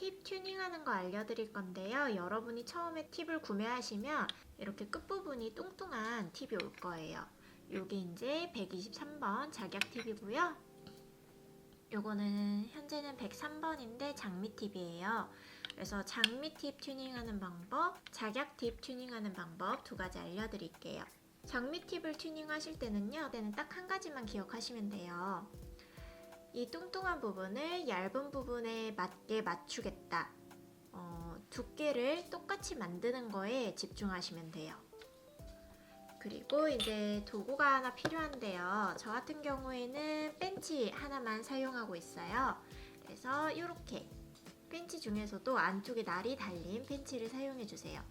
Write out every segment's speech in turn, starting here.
팁 튜닝하는 거 알려드릴 건데요. 여러분이 처음에 팁을 구매하시면 이렇게 끝부분이 뚱뚱한 팁이 올 거예요. 요게 이제 123번 작약 팁이고요. 요거는 현재는 103번인데 장미 팁이에요. 그래서 장미 팁 튜닝하는 방법, 작약 팁 튜닝하는 방법 두 가지 알려드릴게요. 장미 팁을 튜닝하실 때는요, 딱 한 가지만 기억하시면 돼요. 이 뚱뚱한 부분을 얇은 부분에 맞게 맞추겠다. 두께를 똑같이 만드는 거에 집중하시면 돼요. 그리고 이제 도구가 하나 필요한데요. 저 같은 경우에는 펜치 하나만 사용하고 있어요. 그래서 이렇게 펜치 중에서도 안쪽에 날이 달린 펜치를 사용해 주세요.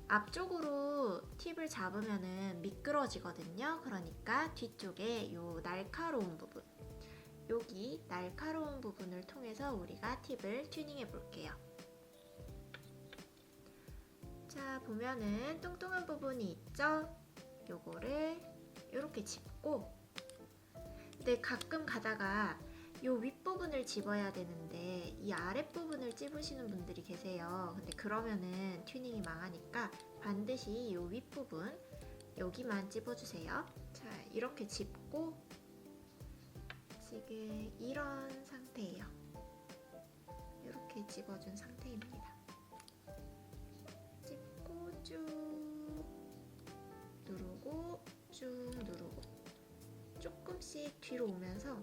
앞쪽으로 팁을 잡으면 미끄러지거든요. 그러니까 뒤쪽에 요 날카로운 부분, 여기 날카로운 부분을 통해서 우리가 팁을 튜닝해 볼게요. 자, 보면은 뚱뚱한 부분이 있죠? 요거를 이렇게 짚고, 근데 가끔 가다가 요 윗부분을 집어야 되는데 이 아랫부분을 찝으시는 분들이 계세요. 근데 그러면은 튜닝이 망하니까 반드시 요 윗부분 여기만 찝어주세요. 자, 이렇게 짚고 지금 이런 상태예요. 이렇게 집어준 상태입니다. 찝고 쭉 누르고 쭉 누르고 조금씩 뒤로 오면서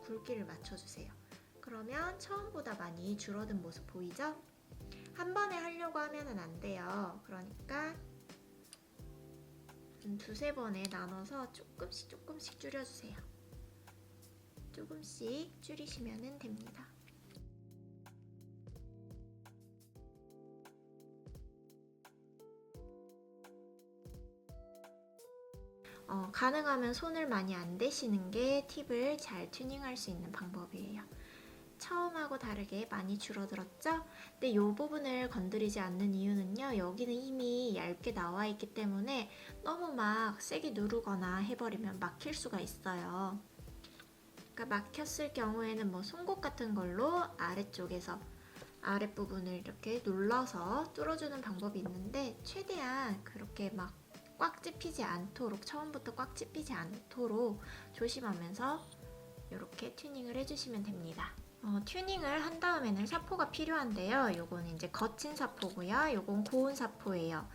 굵기를 맞춰주세요. 그러면 처음보다 많이 줄어든 모습 보이죠? 한 번에 하려고 하면 안 돼요. 그러니까 두세 번에 나눠서 조금씩 줄여주세요. 조금씩 줄이시면 됩니다. 가능하면 손을 많이 안 대시는 게 팁을 잘 튜닝할 수 있는 방법이에요. 처음하고 다르게 많이 줄어들었죠? 근데 이 부분을 건드리지 않는 이유는요, 여기는 이미 얇게 나와 있기 때문에 너무 막 세게 누르거나 해버리면 막힐 수가 있어요. 그러니까 막혔을 경우에는 뭐 송곳 같은 걸로 아래쪽에서 아랫부분을 이렇게 눌러서 뚫어주는 방법이 있는데, 최대한 그렇게 막 꽉 찝히지 않도록, 처음부터 꽉 찝히지 않도록 조심하면서 이렇게 튜닝을 해주시면 됩니다. 튜닝을 한 다음에는 사포가 필요한데요. 요거는 이제 거친 사포고요. 요건 고운 사포예요.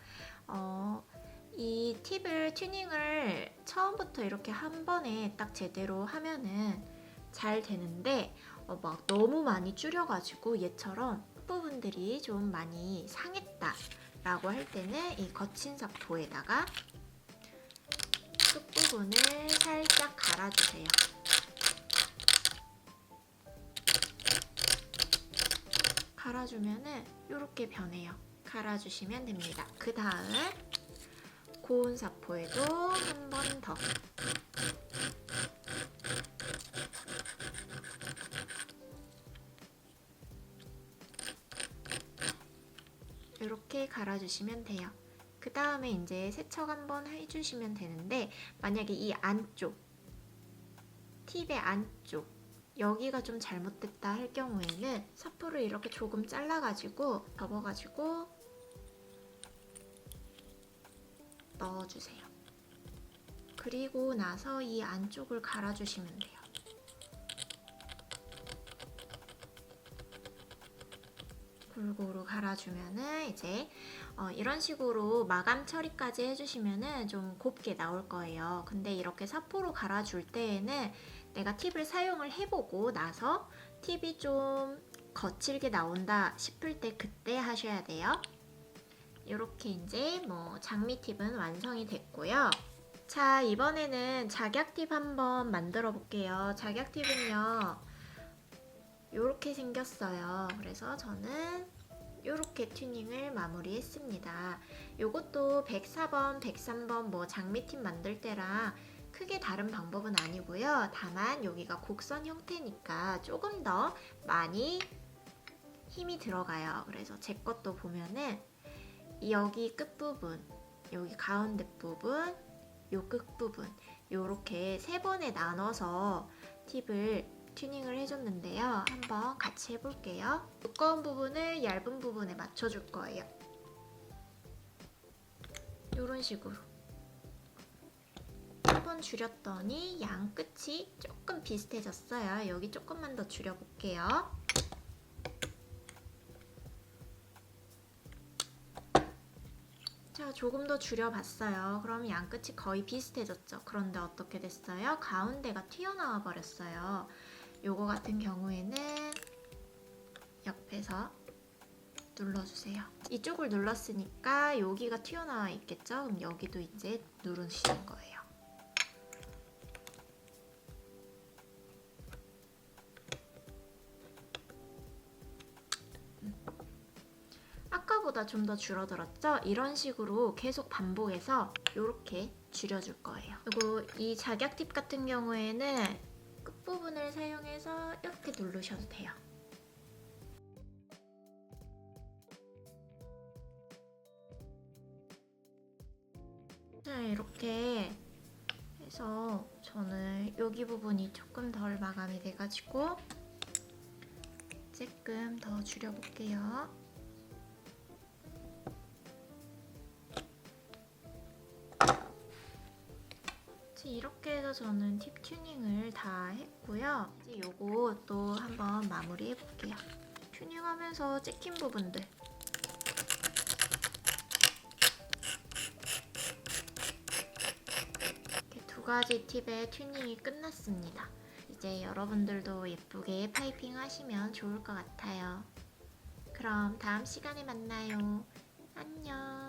이 팁을 튜닝을 처음부터 이렇게 한 번에 딱 제대로 하면은 잘 되는데, 막 너무 많이 줄여가지고 얘처럼 부분들이 좀 많이 상했다 라고 할 때는 이 거친 사포에다가 끝부분을 살짝 갈아주세요. 갈아주면은 이렇게 변해요. 갈아주시면 됩니다. 그 다음 고운 사포에도 한 번 더 이렇게 갈아주시면 돼요. 그 다음에 이제 세척 한번 해주시면 되는데, 만약에 이 안쪽, 팁의 안쪽 여기가 좀 잘못됐다 할 경우에는 사포를 이렇게 조금 잘라가지고 접어가지고 넣어주세요. 그리고 나서 이 안쪽을 갈아주시면 돼요. 골고루 갈아주면은 이제 이런 식으로 마감 처리까지 해주시면은 좀 곱게 나올 거예요. 근데 이렇게 사포로 갈아줄 때에는 내가 팁을 사용을 해보고 나서 팁이 좀 거칠게 나온다 싶을 때 그때 하셔야 돼요. 이렇게 이제 뭐 장미 팁은 완성이 됐고요. 자, 이번에는 작약 팁 한번 만들어 볼게요. 작약 팁은요, 이렇게 생겼어요. 그래서 저는 이렇게 튜닝을 마무리했습니다. 이것도 104번, 103번 뭐 장미팁 만들 때랑 크게 다른 방법은 아니고요. 다만 여기가 곡선 형태니까 조금 더 많이 힘이 들어가요. 그래서 제 것도 보면은 여기 끝부분, 여기 가운데 부분, 요 끝부분, 요렇게 세 번에 나눠서 팁을 튜닝을 해줬는데요. 한번 같이 해볼게요. 두꺼운 부분을 얇은 부분에 맞춰줄 거예요. 이런 식으로. 한번 줄였더니 양 끝이 조금 비슷해졌어요. 여기 조금만 더 줄여볼게요. 자, 조금 더 줄여봤어요. 그럼 양 끝이 거의 비슷해졌죠. 그런데 어떻게 됐어요? 가운데가 튀어나와 버렸어요. 요거 같은 경우에는 옆에서 눌러주세요. 이쪽을 눌렀으니까 여기가 튀어나와 있겠죠? 그럼 여기도 이제 누르시는 거예요. 아까보다 좀 더 줄어들었죠? 이런 식으로 계속 반복해서 이렇게 줄여줄 거예요. 그리고 이 작약 팁 같은 경우에는 끝부분을 사용해서 이렇게 누르셔도 돼요. 자, 이렇게 해서 저는 여기 부분이 조금 덜 마감이 돼가지고 조금 더 줄여볼게요. 이렇게 해서 저는 팁 튜닝을 다 했고요. 이제 요거 또 한번 마무리 해볼게요. 튜닝하면서 찍힌 부분들 이렇게 두 가지 팁의 튜닝이 끝났습니다. 이제 여러분들도 예쁘게 파이핑 하시면 좋을 것 같아요. 그럼 다음 시간에 만나요. 안녕.